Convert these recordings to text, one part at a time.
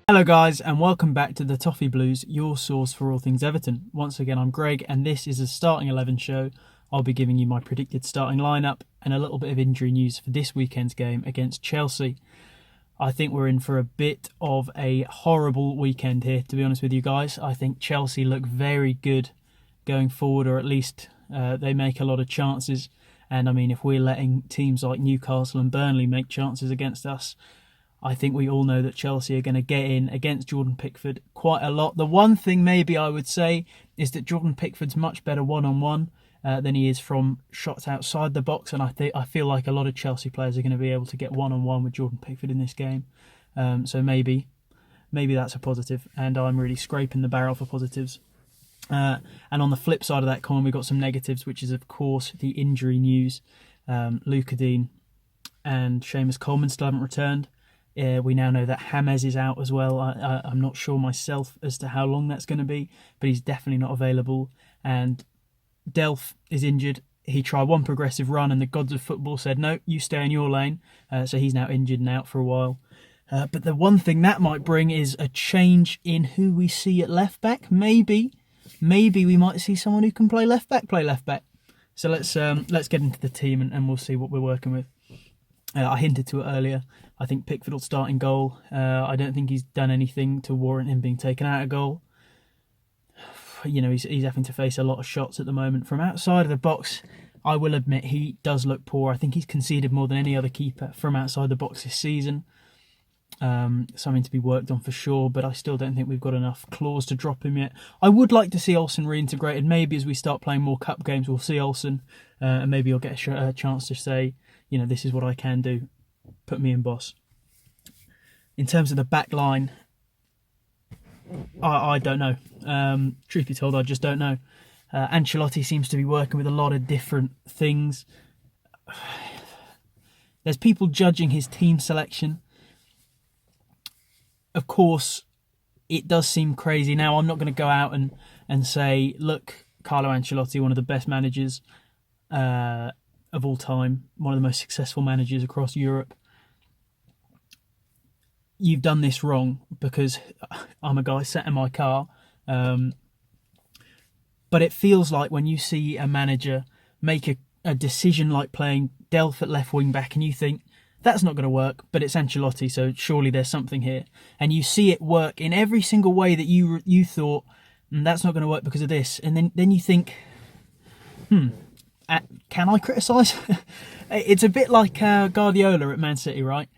Hello guys and welcome back to the Toffee Blues, your source for all things Everton. Once again I'm Greg and this is a starting 11 show. I'll be giving you my predicted starting lineup and a little bit of injury news for this weekend's game against Chelsea. I think we're in for a bit of a horrible weekend here, to be honest with you guys. I think Chelsea look very good going forward, or at least they make a lot of chances. And I mean, if we're letting teams like Newcastle and Burnley make chances against us, I think we all know that Chelsea are going to get in against Jordan Pickford quite a lot. The one thing maybe I would say is that Jordan Pickford's much better one-on-one than he is from shots outside the box, and I feel like a lot of Chelsea players are going to be able to get one-on-one with Jordan Pickford in this game. So maybe that's a positive, and I'm really scraping the barrel for positives. And on the flip side of that coin, we've got some negatives, which is, of course, the injury news. Luca Dean and Seamus Coleman still haven't returned. We now know that James is out as well. I'm not sure myself as to how long that's going to be, but he's definitely not available. And Delph is injured. He tried one progressive run and the gods of football said, no, you stay in your lane. So he's now injured and out for a while. But the one thing that might bring is a change in who we see at left back. Maybe we might see someone who can play left back. So let's get into the team and we'll see what we're working with. I hinted to it earlier. I think Pickford will start in goal. I don't think he's done anything to warrant him being taken out of goal. You know, he's having to face a lot of shots at the moment from outside of the box. I will admit he does look poor. I think he's conceded more than any other keeper from outside the box this season. Something to be worked on for sure, but I still don't think we've got enough claws to drop him yet. I would like to see Olsen reintegrated. Maybe as we start playing more cup games, we'll see Olsen, and maybe he'll get a chance to say, you know, this is what I can do. Put me in, boss. In terms of the back line, I don't know. Truth be told, I just don't know. Ancelotti seems to be working with a lot of different things. There's people judging his team selection. Of course, it does seem crazy. Now, I'm not going to go out and say, look, Carlo Ancelotti, one of the best managers of all time, one of the most successful managers across Europe. You've done this wrong, because I'm a guy sat in my car. But it feels like when you see a manager make a decision like playing Delph at left wing back and you think, that's not going to work, but it's Ancelotti, so surely there's something here. And you see it work in every single way that you thought, that's not going to work because of this. And then you think, can I criticise? It's a bit like Guardiola at Man City, right?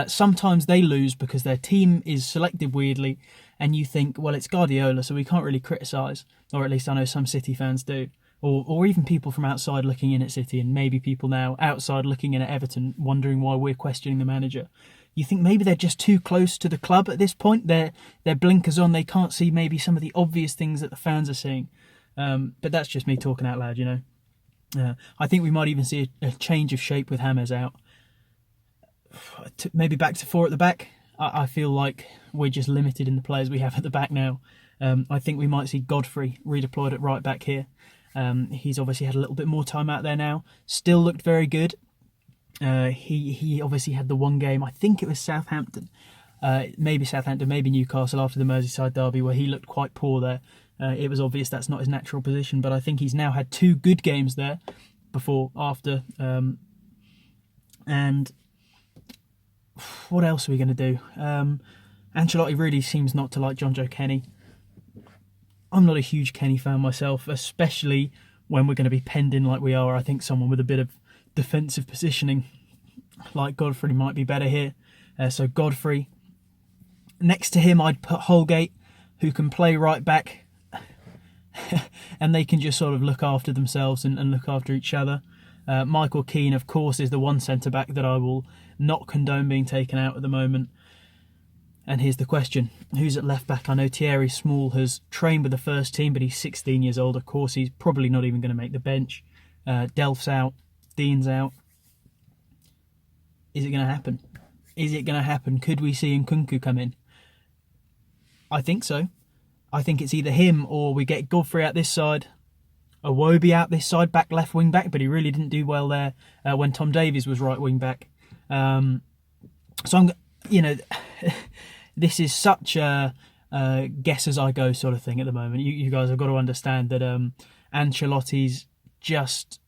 Sometimes they lose because their team is selected weirdly, and you think, well, it's Guardiola, so we can't really criticise. Or at least I know some City fans do. Or even people from outside looking in at City, and maybe people now outside looking in at Everton, wondering why we're questioning the manager. You think maybe they're just too close to the club at this point. Their blinkers on, they can't see maybe some of the obvious things that the fans are seeing. But that's just me talking out loud, you know. I think we might even see a change of shape with James out. Maybe back to four at the back. I feel like we're just limited in the players we have at the back now. I think we might see Godfrey redeployed at right back here. He's obviously had a little bit more time out there now. Still looked very good. He obviously had the one game, I think it was Southampton, maybe Newcastle after the Merseyside derby, where he looked quite poor there. It was obvious that's not his natural position, but I think he's now had two good games there, after. And what else are we going to do? Ancelotti really seems not to like John Joe Kenny. I'm not a huge Kenny fan myself, especially when we're going to be penned in like we are. I think someone with a bit of defensive positioning like Godfrey might be better here. So Godfrey. Next to him, I'd put Holgate, who can play right back. And they can just sort of look after themselves and look after each other. Michael Keane, of course, is the one centre-back that I will not condone being taken out at the moment. And here's the question. Who's at left-back? I know Thierry Small has trained with the first team, but he's 16 years old. Of course, he's probably not even going to make the bench. Delph's out. Dean's out. Is it going to happen? Could we see Nkunku come in? I think so. I think it's either him or we get Godfrey out this side, Iwobi out this side, back left wing back, but he really didn't do well there when Tom Davies was right wing back. So I'm, this is such a guess as I go sort of thing at the moment. You guys have got to understand that Ancelotti's just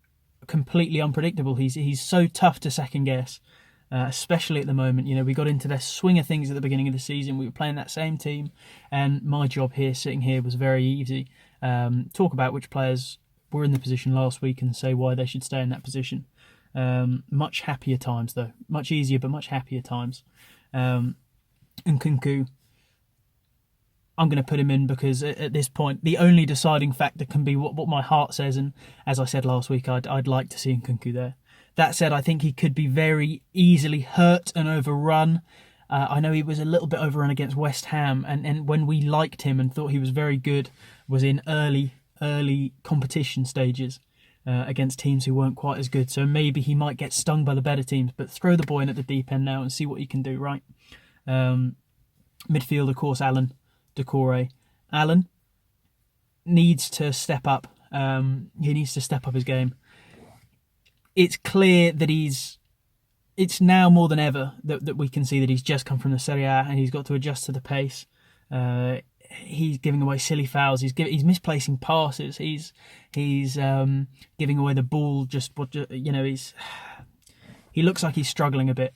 completely unpredictable. He's so tough to second guess, especially at the moment. You know, we got into the swing of things at the beginning of the season. We were playing that same team, and my job here, sitting here, was very easy. Talk about which players were in the position last week and say why they should stay in that position. Much happier times, though. Much easier, but much happier times. And Nkunku, I'm going to put him in because at this point, the only deciding factor can be what my heart says. And as I said last week, I'd like to see Nkunku there. That said, I think he could be very easily hurt and overrun. I know he was a little bit overrun against West Ham, and when we liked him and thought he was very good, was in early competition stages against teams who weren't quite as good. So maybe he might get stung by the better teams, but throw the boy in at the deep end now and see what he can do, right? Midfield, of course, Alan Doucouré. Alan needs to step up. He needs to step up his game. It's clear that it's now more than ever that we can see that he's just come from the Serie A and he's got to adjust to the pace. He's giving away silly fouls. He's misplacing passes. He's giving away the ball. He looks like he's struggling a bit.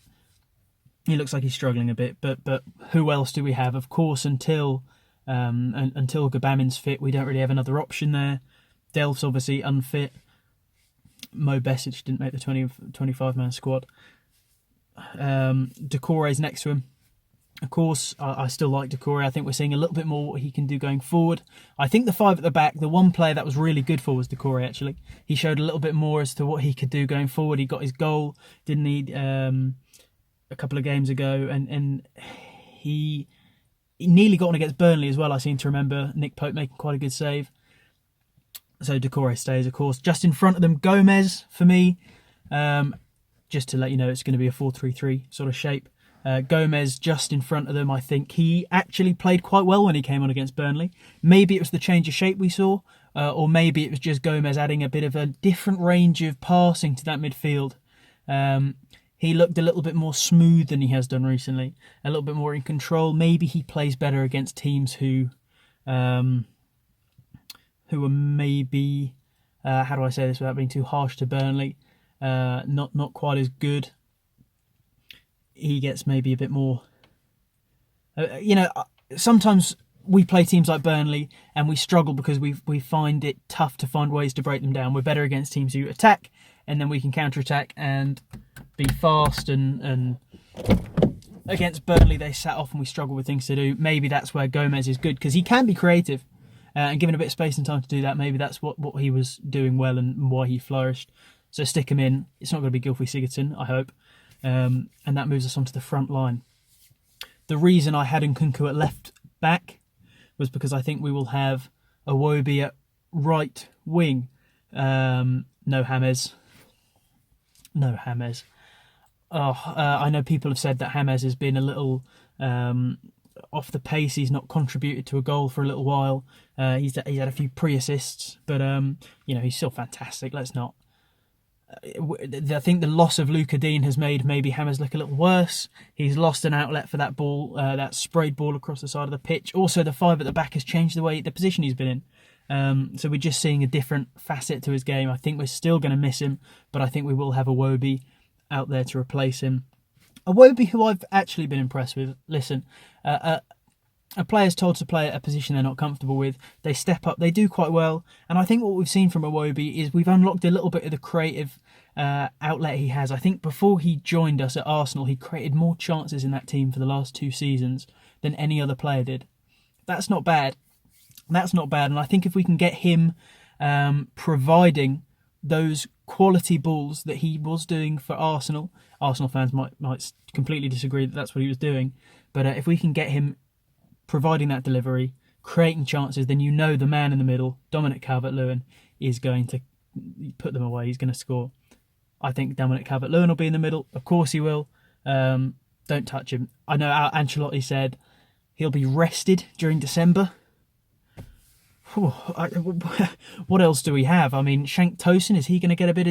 But who else do we have? Of course, until Gabamin's fit, we don't really have another option there. Delph's obviously unfit. Mo Besic didn't make the 25-man squad. Doucouré's next to him. Of course, I still like Doucouré. I think we're seeing a little bit more what he can do going forward. I think the five at the back, the one player that was really good for was Doucouré, actually. He showed a little bit more as to what he could do going forward. He got his goal, didn't he, a couple of games ago, and he nearly got on against Burnley as well. I seem to remember Nick Pope making quite a good save. So Doucouré stays, of course. Just in front of them, Gomez, for me. Just to let you know, it's going to be a 4-3-3 sort of shape. Gomez just in front of them. I think he actually played quite well when he came on against Burnley. Maybe it was the change of shape we saw, or maybe it was just Gomez adding a bit of a different range of passing to that midfield. He looked a little bit more smooth than he has done recently, a little bit more in control. Maybe he plays better against teams who are maybe, how do I say this without being too harsh to Burnley, not quite as good. He gets maybe a bit more, sometimes we play teams like Burnley and we struggle because we find it tough to find ways to break them down. We're better against teams who attack, and then we can counter-attack and be fast, and against Burnley they sat off and we struggle with things to do. Maybe that's where Gomez is good, because he can be creative, and given a bit of space and time to do that, maybe that's what he was doing well and why he flourished. So stick him in. It's not going to be Gylfi Sigurdsson, I hope. And that moves us onto the front line. The reason I had Nkunku at left back was because I think we will have Iwobi at right wing. No James. I know people have said that James has been a little off the pace. He's not contributed to a goal for a little while. He's had a few pre-assists, but he's still fantastic. Let's not. I think the loss of Luca Dean has made maybe James look a little worse. He's lost an outlet for that ball, that sprayed ball across the side of the pitch. Also, the five at the back has changed the position he's been in. So we're just seeing a different facet to his game. I think we're still going to miss him, but I think we will have Iwobi out there to replace him. Iwobi, who I've actually been impressed with. Listen, a player's told to play at a position they're not comfortable with. They step up, they do quite well. And I think what we've seen from Iwobi is we've unlocked a little bit of the creative outlet he has. I think before he joined us at Arsenal, he created more chances in that team for the last 2 seasons than any other player did. That's not bad. And I think if we can get him providing those quality balls that he was doing for Arsenal fans might completely disagree that that's what he was doing. But if we can get him providing that delivery, creating chances, then the man in the middle, Dominic Calvert-Lewin, is going to put them away. He's going to score. I think Dominic Calvert-Lewin will be in the middle. Of course he will. Don't touch him. I know Ancelotti said he'll be rested during December. What else do we have? I mean, Shank Tosin, is he going to get a bit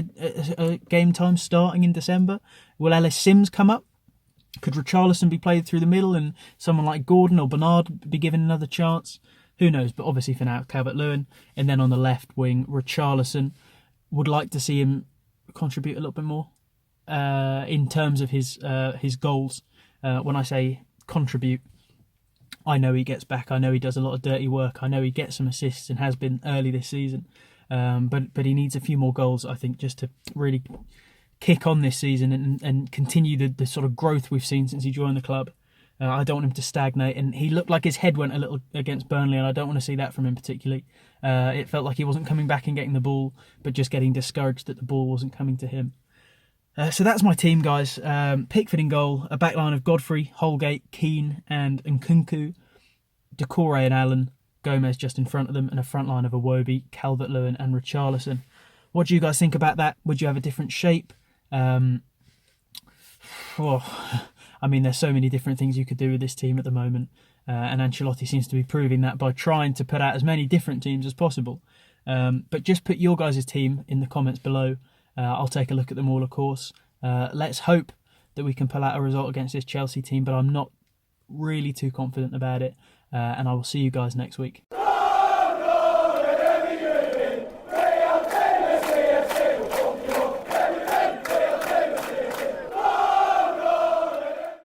of game time starting in December? Will Ellis Sims come up? Could Richarlison be played through the middle and someone like Gordon or Bernard be given another chance? Who knows? But obviously for now, Calvert-Lewin. And then on the left wing, Richarlison. Would like to see him contribute a little bit more in terms of his goals. When I say contribute, I know he gets back. I know he does a lot of dirty work. I know he gets some assists and has been early this season. But he needs a few more goals, I think, just to really kick on this season and continue the sort of growth we've seen since he joined the club. I don't want him to stagnate, and he looked like his head went a little against Burnley, and I don't want to see that from him particularly. It felt like he wasn't coming back and getting the ball, but just getting discouraged that the ball wasn't coming to him. So that's my team, guys. Pickford in goal, a backline of Godfrey, Holgate, Keane and Nkunku, Decore and Allen, Gomez just in front of them, and a front line of Iwobi, Calvert-Lewin and Richarlison. What do you guys think about that? Would you have a different shape? I mean, there's so many different things you could do with this team at the moment, and Ancelotti seems to be proving that by trying to put out as many different teams as possible. But just put your guys' team in the comments below. I'll take a look at them all, of course. Let's hope that we can pull out a result against this Chelsea team, but I'm not really too confident about it. And I will see you guys next week.